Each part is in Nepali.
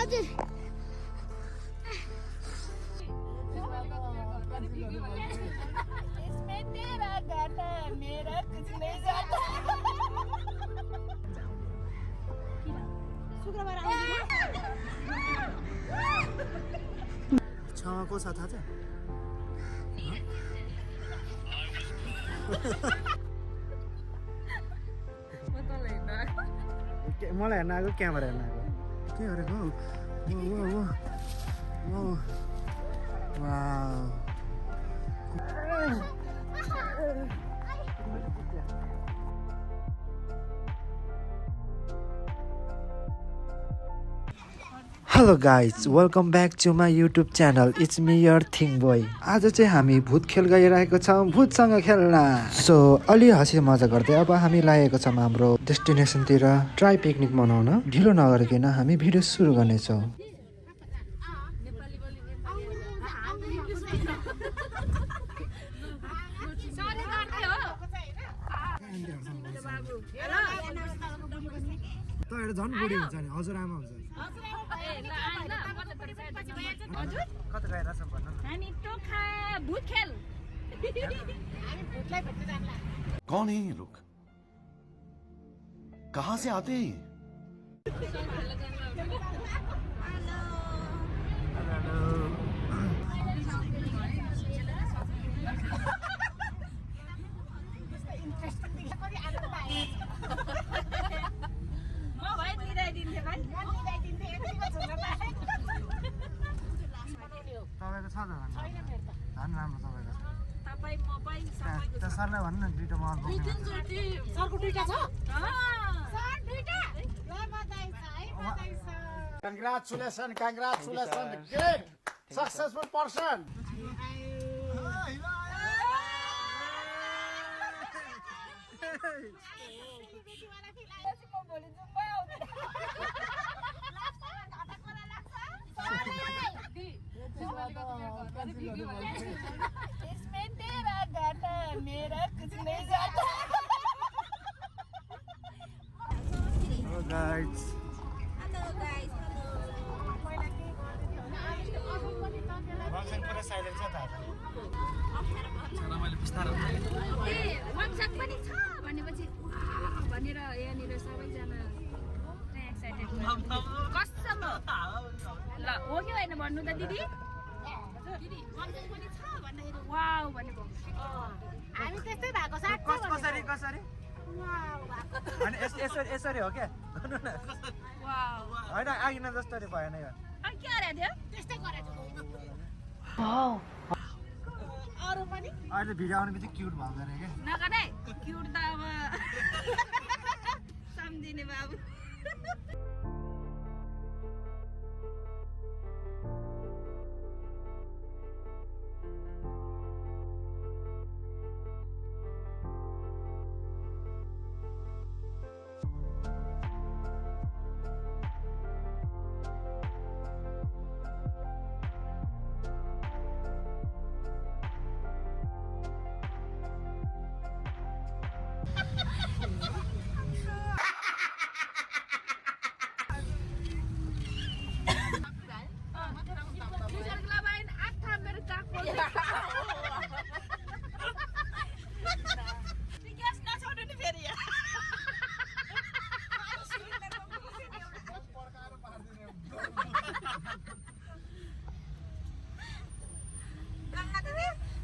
हजुर इसमें तेरा घाटा मेरा कुछ नहीं जाता शुक्रबार आउँदिन छामा को छ थाहा छ मलाई हेर्न आएको क्यामेरा हेर्न आएको के गरेको hello guys welcome back to my YouTube channel it's me your Thing Boy आज चाहिँ हामी भूत खेल गइरहेको छौँ भूतसँग खेल्न सो अलि हँसी मजा गर्दै अब हामी लागेको छौँ हाम्रो डेस्टिनेसनतिर ट्राई पिकनिक मनाउन ढिलो नगरिकन हामी भिडियो सुरु गर्नेछौँ तपाईहरु झन् बुढी हुन्छ नि हजुरआमा हुन्छ कता गएर सम्पन्न हामी टोखा भूत खेल कौन है ये लोग कहाँ से आते हैं तपाईको छ धान राम्रो तपाईँको तपाईँ त्यो सरलाई भन्नु न दुईटा मल सरको दुईटा छ Congratulations, congratulations, great, successful person. इसमें तेरा घाटा मेरा कुछ नहीं जाता Hello guys पुरा साइलेन्ट छ त वाट्सएप पनि छ भनेपछि भनेर यहाँनिर सबैजना एक्साइटेड कसम ल हो कि होइन भन्नु त दिदी दिदी वाट्सएप पनि छ भन्दाखेरि वाउ भनेको हामी त्यस्तै भएको छ कसरी कसरी अनि यसरी हो क्या वाउ होइन आगिना जस्तरी भएन यो अनि के गरे थियो त्यस्तै गरेको अरु पनि अहिले भिडियो आउने बित्तिकै क्युट भएको अरे क्या नगरे क्युट त अब सम्झिने बाबु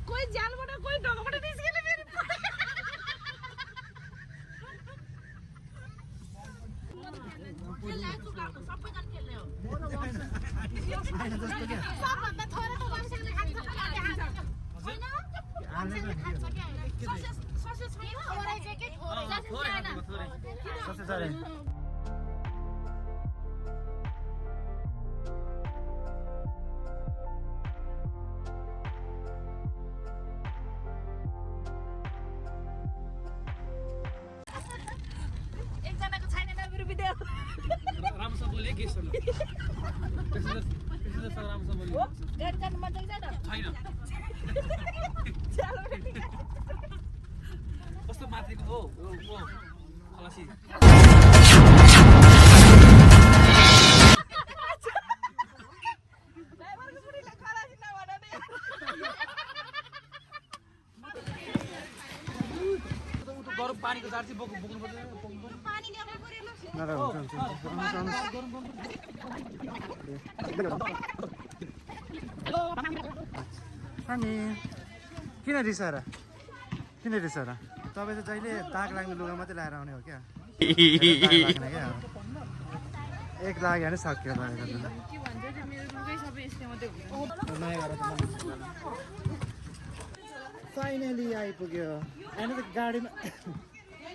कोही जालबाट कोही ढोकाबाट निस्केर फेरि सबभन्दा थोरै त मान्छेले खान्छ सबसे एकजनाको छैन न मेरो भिडियो रामसँग बोले के सुन त्यसले रामसँग बोले हो गाडी जानु मन छैन छैन कस्तो माथिको हो खलासी चार चाहिँ बोक्नुपर्छ बोक्नुपर्छ पानी ल्याउनु पर्यो ल ल हुन्छ अनि किन रिसाएर तपाईँ चाहिँ जहिले दाग लाग्ने लुगा मात्रै लगाएर आउने हो क्या लाग्ने क्या एक लाग्यो भने सक्यो के भन्छ त्यो मेरो लुगै सबै यस्तै मात्रै हुन्छ फाइनली आइपुग्यो होइन त गाडीमा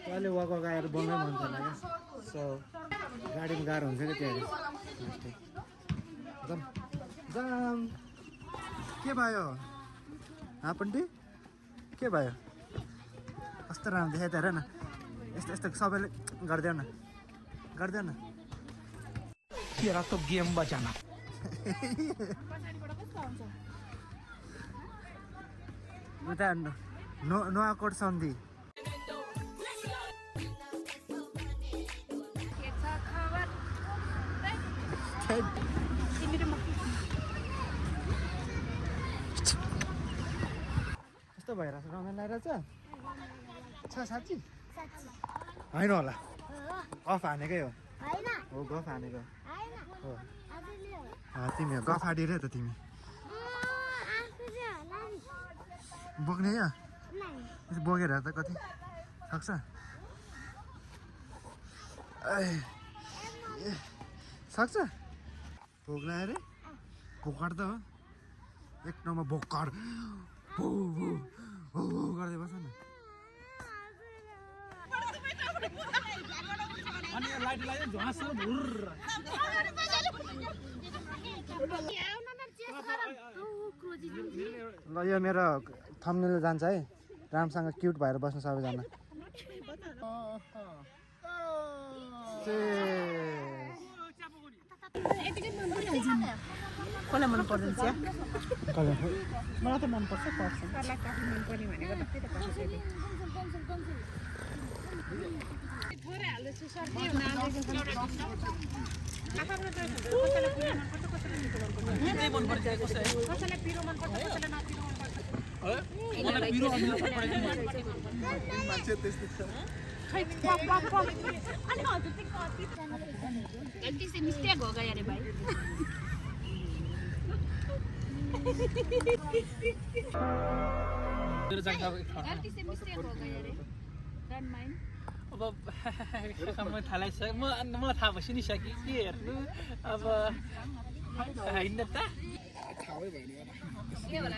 अहिले वक आएर बोल्नै मन छैन क्या सो गाडीमा गाह्रो हुन्छ क्या त्यहाँ जाम के भयो आपन्टी के भयो कस्तो राम्रो देखाइ त हेर न यस्तो यस्तो सबैले गरिदेऊ न तेरा तो गेम बचाना उता नुवाकोट सन्धि के छ खबर कस्तो भइरहेछ रमाइलो लगाइरहेछ छ साँच्ची होइन होला गफ हानेकै हो हो गफ हानेको हो तिमी गफ हाडिरहे त तिमी बोक्ने क्या बोकेर त कति सक्छ सक्छ भोक लाग्यो अरे भोकाड त हो एक नम्बर भोकाड गर्दै बस न अनि लाइट लाग्यो झ्वास भुर ल यो मेरो थम्बनेल जान्छ है राम्रोसँग क्युट भएर बस्नु सबैजना कसलाई मन पर्दैन चिया मलाई त मनपर्छ पर्छ कसलाई कफी मन पर्ने भनेको त त्यही त कसैले थोरै हाल्दैछु सर्दी के मन पर्छ कसैलाई पिरो मन पर्छ कसैलाई नपिरो मन पर्छ मलाई पिरो अनि मान्छे त्यस्तै छ गल्ती से मिस्टेक हो गया रे भाई मेरो जान्छ गल्ती से मिस्टेक हो गया रे डोन्ट माइन्ड अब म थाहा छ म थाहा भइसकिसकेँ के हेर्नु अब होइन त खावै भएन के होला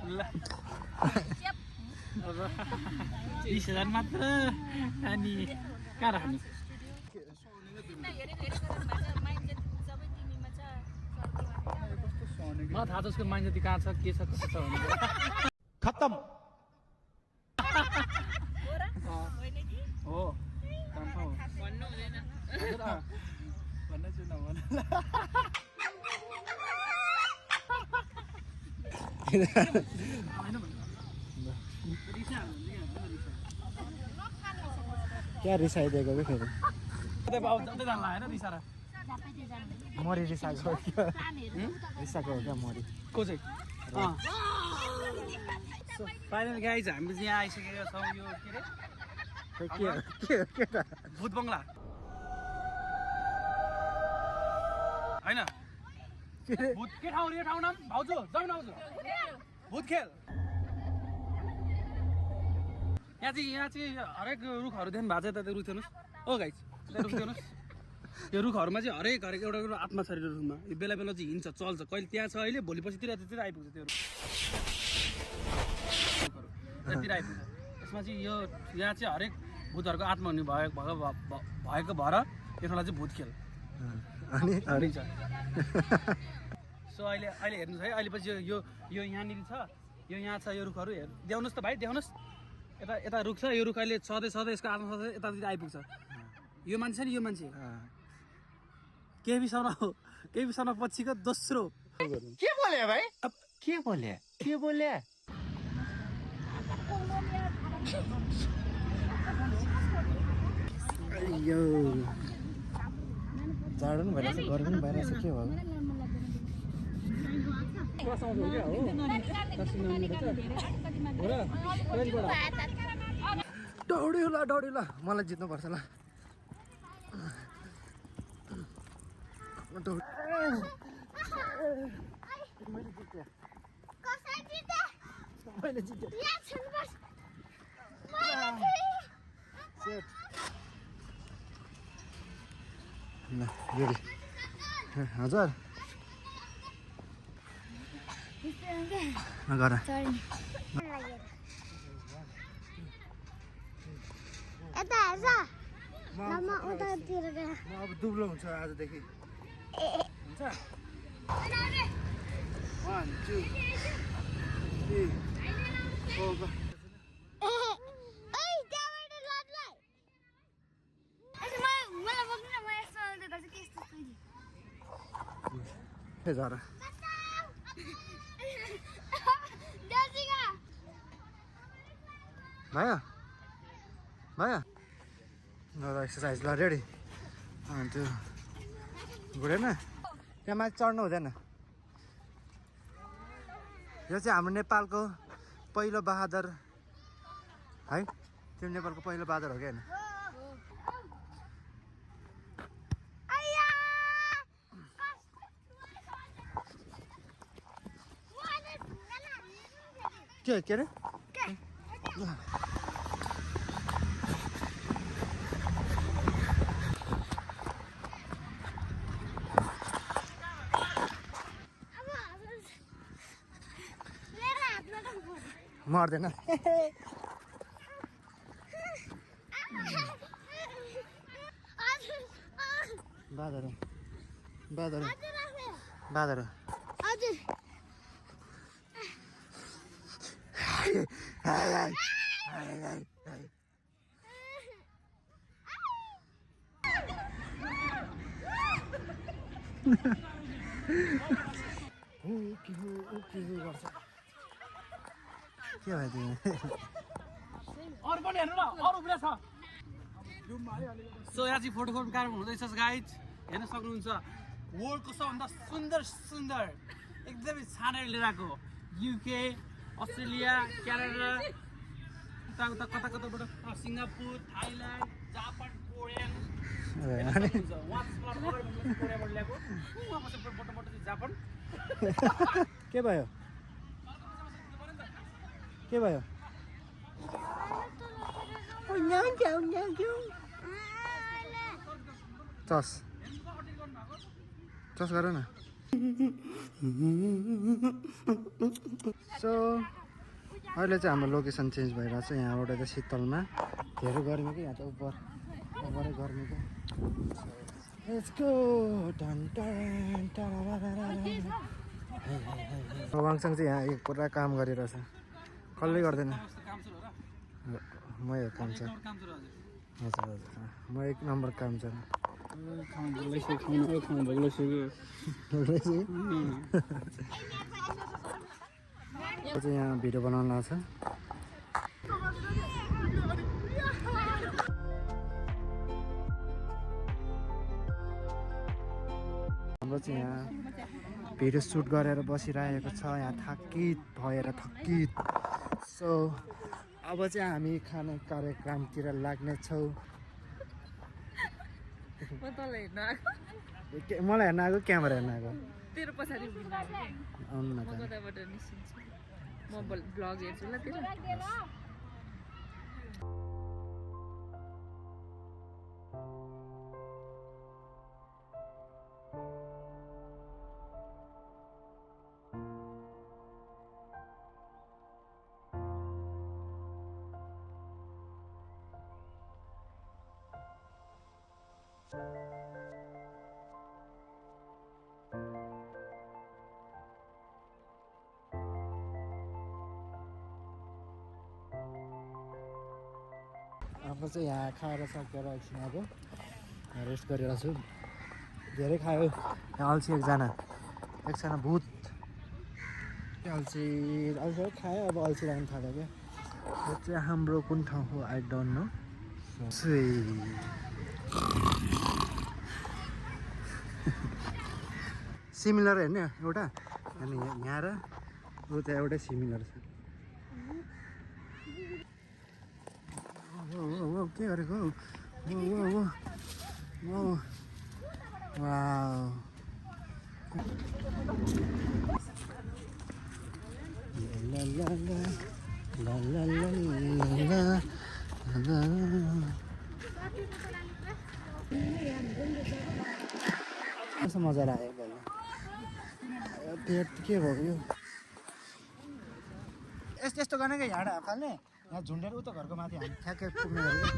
ल अब 20,000 मात्र अनि कहाँ राख्नु मलाई थाहा छ उसको माइन्ड जति कहाँ छ के छ कसो छ भनेर खत्तम हो भन्नु हुँदैन भन्न छु नभन क्या रिसाइदिएको कि फेरि मरी रिसाएको हो क्या रिसाएको हो क्या मरी को चाहिँ फाइनल गाइज हामी चाहिँ यहाँ आइसकेका छौँ यो के अरे के त भूत बङ्गला होइन भूत के ठाउँ यो ठाउँ नाम भाउजू जाउँ न भाउजू भूत खेल यहाँ चाहिँ हरेक रुखहरू देख्नु भएको छ यता रुख हेर्नुहोस् ओ गाइज यता रुख हेर्नुहोस् यो रुखहरूमा चाहिँ हरेक एउटा एउटा आत्मा छ यो रुखमा यो बेला बेला चाहिँ हिँड्छ चल्छ कहिले त्यहाँ छ अहिले भोलि पछि त्यतिर आइपुग्छ त्यो रुखतिर आइपुग्छ यसमा चाहिँ यो यहाँ चाहिँ हरेक भूतहरूको आत्मा हुने भएको भएर यो ठाउँलाई चाहिँ भूत खेल अनि हरिन्छ सो अहिले हेर्नुहोस् है अहिले पछि यो यहाँनिर छ यो यहाँ छ यो रुखहरू देखाउनुहोस् त भाइ देखाउनुहोस् यता रुख छ यो रुख अहिले सधैँ यसको आत्मा सधैँ यतातिर आइपुग्छ यो मान्छे नि यो मान्छे केही बिसाउन पछिको दोस्रो के बोले भाइ के बोले यो जाडो पनि भइरहेछ गर्मी पनि भइरहेछ के भयो दौड्यो ल मलाई जित्नुपर्छ ल मैले जितेँ ल रेडी हजुर गर यता हेर्छ म उतातिर गएर म अब दुब्लो हुन्छ आजदेखि हुन्छ 1 2 3 4 झरा भयो भयो ल एक्सर्साइज ल रेडी त्यो घुरेन त्यहाँ माथि चढ्नु हुँदैन यो चाहिँ हाम्रो नेपालको पहिलो बहादुर है त्यो नेपालको पहिलो बहादुर हो कि होइन के अरे मर्दैन बादर बादर बादर हजुर के भयो तिमी अरू पनि हेर्नु ल अरू कुरा छ सो यहाँ चाहिँ फोटो कार्यक्रम हुँदैछ गाइज हेर्न सक्नुहुन्छ वर्ल्डको सबभन्दा सुन्दर सुन्दर एकदमै छानेर लिएर आएको युके अस्ट्रेलिया क्यानाडा उता कता कताबाट सिङ्गापुर थाइल्यान्ड जापान कोरियन कोरियाबाट ल्याएको जापान के भयो के भयो चस चस गर न सो अहिले चाहिँ हाम्रो लोकेसन चेन्ज भइरहेको छ यहाँबाट चाहिँ शीतलमा धेरै गर्मी कि यहाँ चाहिँ उपरै गर्मी कि लेट्स गो वाङसाङ चाहिँ यहाँ एक पुरा काम गरिरहेछ कसले गर्दैन म एक काम छ हजुर हजुर म एक नम्बर काम छ चाहिँ यहाँ भिडियो बनाउन लाग्छ हाम्रो चाहिँ यहाँ भिडियो सुट गरेर बसिरहेको छ यहाँ थकित सो अब चाहिँ हामी खाने कार्यक्रमतिर लाग्नेछौँ मलाई हेर्न आएको क्यामेरा हेर्न आएको तेरो पछाडि आउनु न त कताबाट निस्किन्छु म भ्लग हेर्छु ल तेरो अब चाहिँ यहाँ खाएर सकेर एकछिन अब रेस्ट गरिरहेको छु धेरै खायो यहाँ अल्छी एकजना भूत अल्छी खायो अब अल्छी लाग्नु थाल्यो क्या यो चाहिँ हाम्रो कुन ठाउँ हो आई डोन्ट नो सिमिलर होइन एउटा अनि यहाँ र उता एउटै सिमिलर छ के गरेको वाउ ला ला ला ला ला ला कस्तो मजा लाग्यो बल्ल पेट के भएको यो यस्तो गर्ने क्या हिँड फाल्ने यहाँ झुन्डेर उता घरको माथि हामी ठ्याक्कै पुग्ने गरेको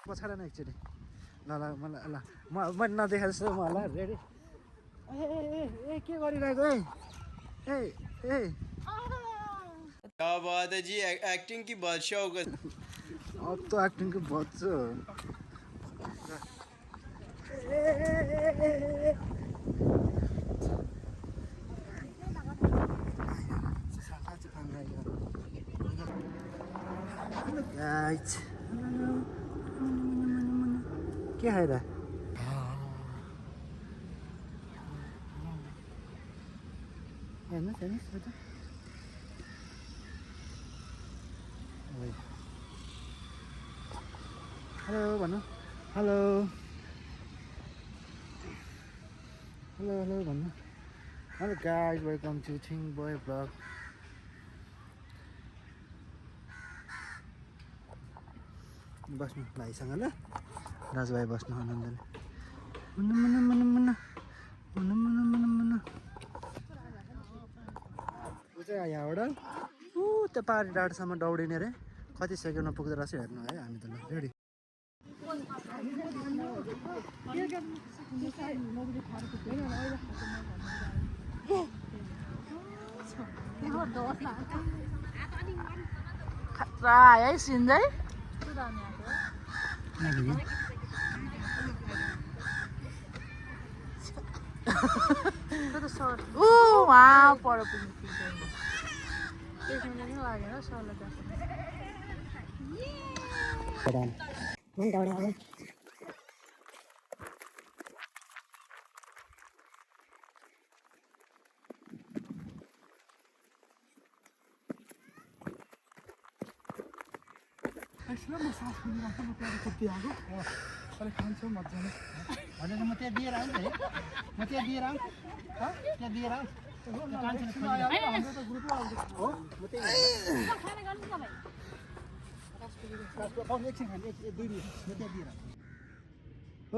पछाडा न एकचोटि ल ल मलाई ल मैले नदेखा जस्तो मलाई रेडी ए के गरिरहेको ए ए क्या बात है जी एक्टिंग की बादशाह होगा अब तो एक्टिंग की बादशाह Guys, क्या है रा? हेर्नुहोस् हेर्नुहोस् बेटा हेलो भन्नु हेलो हेलो हेलो भन्नु hello guys welcome to Thing Boy blog बस्नु भाइसँग ल दाजुभाइ बस्नु आनन्दले मुन्नु मुन्नु मुन्नु मुन्नु मुन्नु मुन्नु मुन्नु मुन्नु ऊ चाहिँ यहाँबाट त्यो पाहाडी डाँडासम्म दौडिने रे कति सेकेन्डमा पुग्दो रहेछ हेर्नु है हामी त ल रेडी खतरा है सिन चाहिँ वहाँ पर खान्छौँ मजाले भनेर म त्यहाँ दिएर आउँ है म त्यहाँ दिएर आउँ त्यहाँ दिएर आउँ हो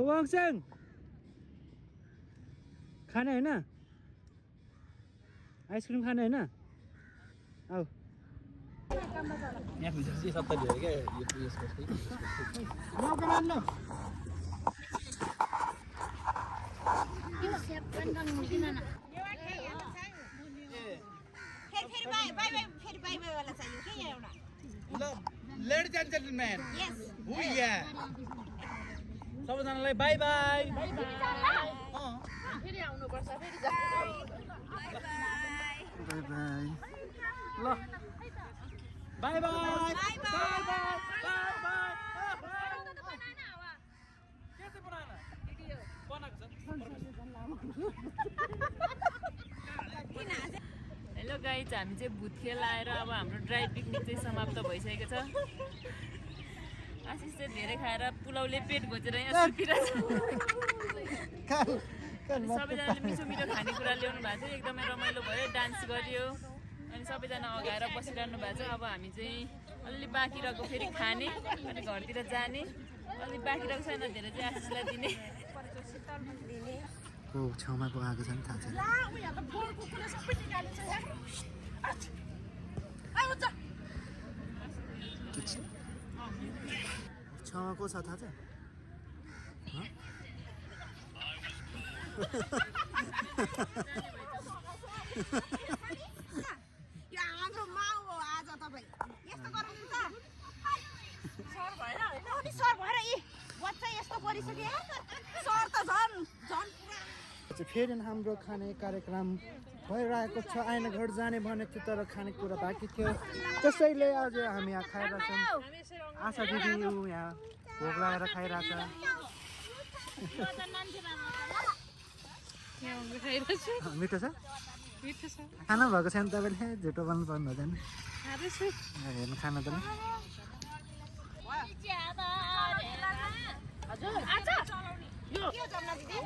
वाङचेङ खाने होइन आइसक्रिम खाने होइन आऊ Ladies and gentlemen, सबैजनालाई बाई बाई फेरि आउनुपर्छ फेरि ल by by by bye hello guys हामी चाहिँ भुतखेल आएर अब हाम्रो ड्राई पिकनिक चाहिँ समाप्त भइसकेको छ आशिष चाहिँ धेरै खाएर पुलाउले पेट घोचेर यहाँ सुतिरहेछ सबैजनाले मिठो मिठो खानेकुरा ल्याउनु भएको थियो एकदमै रमाइलो भयो डान्स गर्यो अनि सबैजना अगाएर बसिरहनु भएको छ अब हामी चाहिँ अलि बाँकी रहेको फेरि खाने अनि घरतिर जाने अलि बाँकी रहेको छैन धेरै चाहिँ आशिषलाई दिने को छेउमा को आएको छ नि थाहा छैन छेउमा को छ थाहा छ हाम्रो माउ हो आज तपाईँ गरिसके सर त झन् झन् फेरि हाम्रो खाने कार्यक्रम भइरहेको छ आइनाघाट जाने भनेको थियो तर खानेकुरा बाँकी थियो त्यसैले आज हामी यहाँ खाइरहेछौँ आशा दिदी ऊ यहाँ भोग लगाएर खाइरहेछ मिठो छ खानु भएको छैन तपाईँले झुटो बोल्नु पर्नु हुँदैन हेर्नु खानु त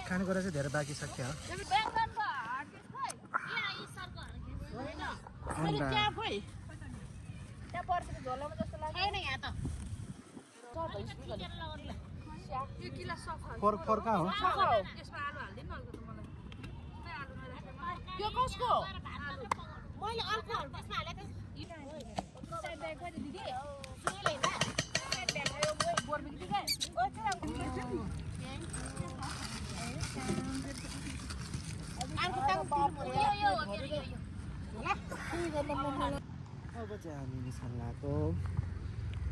खानेकुरा चाहिँ धेरै बाँकी सक्यो फर्का हो यो कसको मैले अर्को त्यसमा हालेको साइड ब्याग पनि दिदी सुनेले हैन साइड ब्याग यो बोर बिग्री गए ओ चाहिँ अर्को यो अब चाहिँ हामी निस्कन लगाएको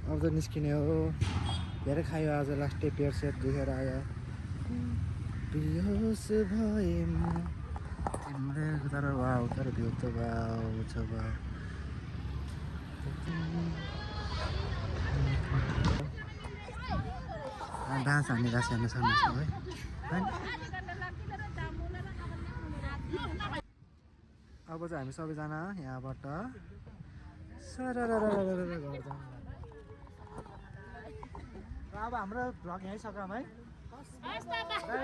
अब त निस्किने हो धेरै खायो आज लास्टै पेट सेट दुखेर आयो बिहोस भएमा तिम्रो तर वाउ तर भ्यू त वाउ छ वाउ डान्स हान्ने गाँस हेर्न सक्नुहुन्छ है अब चाहिँ हामी सबैजना यहाँबाट अब हाम्रो भ्लग यहीँ सक्यौँ है बाई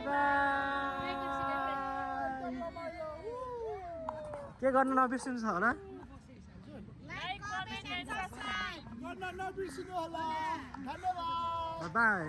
बाई के गर्नु नबिर्सिनु छ होला बाई